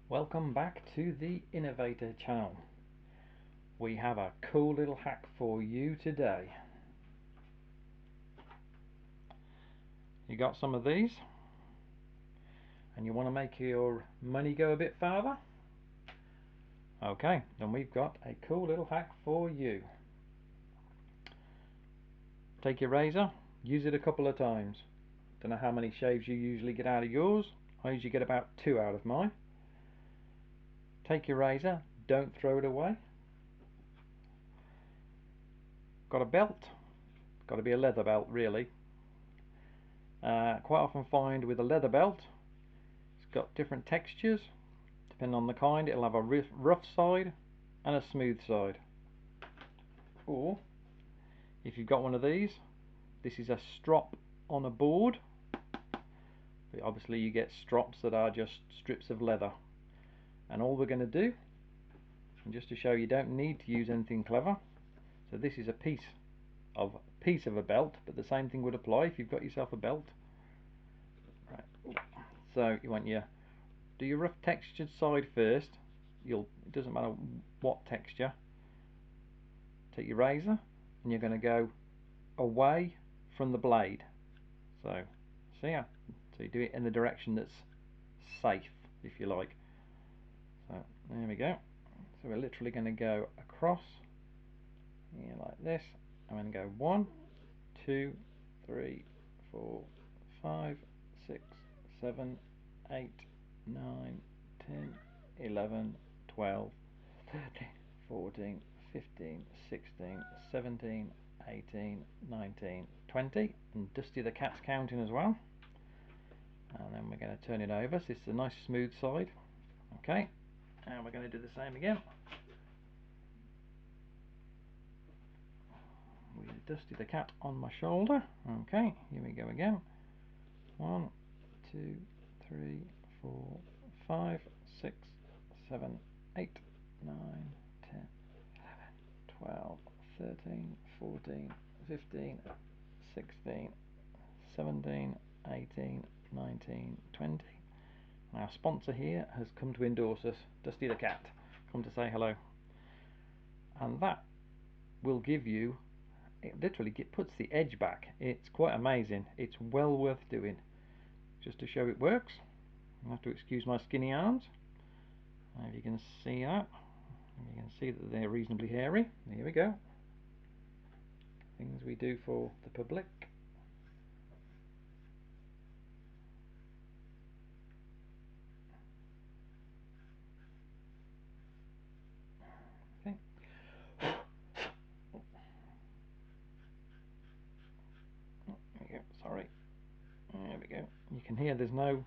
Welcome back to the Innovator Channel. We have a cool little hack for you today. You got some of these and you want to make your money go a bit farther? Okay, then we've got a cool little hack for you. Take your razor, use it a couple of times. Don't know how many shaves you usually get out of yours. I usually get about 2 out of mine. Take your razor, don't throw it away. Got a belt? Got to be a leather belt, really. Quite often find with a leather belt, it's got different textures. Depending on the kind, it'll have a rough side and a smooth side. Or if you've got one of these, this is a strop on a board. But obviously you get strops that are just strips of leather. And all we're going to do, and just to show you don't need to use anything clever, so this is a piece of a belt, but the same thing would apply if you've got yourself a belt. Right. So you want do your rough textured side first. It doesn't matter what texture. Take your razor and you're going to go away from the blade. So see ya. So you do it in the direction that's safe, if you like. So there we go. So we're literally going to go across here like this. I'm going to go 1, 2, 3, 4, 5, 6, 7, 8, 9, 10, 11, 12, 13, 14, 15, 16, 17, 18, 19, 20, and Dusty the cat's counting as well. And then we're going to turn it over, so this is a nice smooth side. Okay, and we're going to do the same again. With Dusty the cat on my shoulder. Okay, here we go again. 1, 2, 3, 4, 5, 6, 7, 8, 9, 10, 11, 12, 13, 14, 15, 16, 17, 18, 19, 20. Our sponsor here has come to endorse us, Dusty the cat, come to say hello. And that will give you, it literally puts the edge back. It's quite amazing. It's well worth doing. Just to show it works, I have to excuse my skinny arms. If you can see that, you can see that they're reasonably hairy. Here we go. Things we do for the public. Okay. There we go. Sorry. There we go. You can hear there's no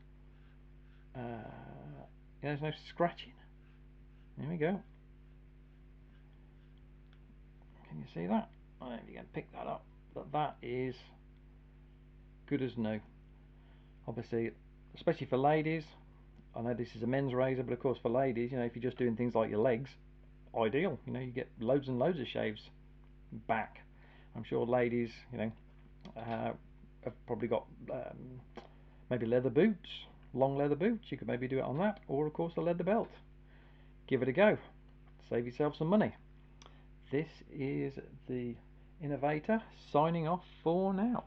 scratching. There we go. Can you see that? If you can pick that up, that is good as new. Obviously, especially for ladies. I know this is a men's razor, but of course for ladies, if you're just doing things like your legs, ideal. You get loads and loads of shaves back. I'm sure ladies, have probably got maybe leather boots, long leather boots. You could maybe do it on that, or of course a leather belt. Give it a go. Save yourself some money. This is the Innovator signing off for now.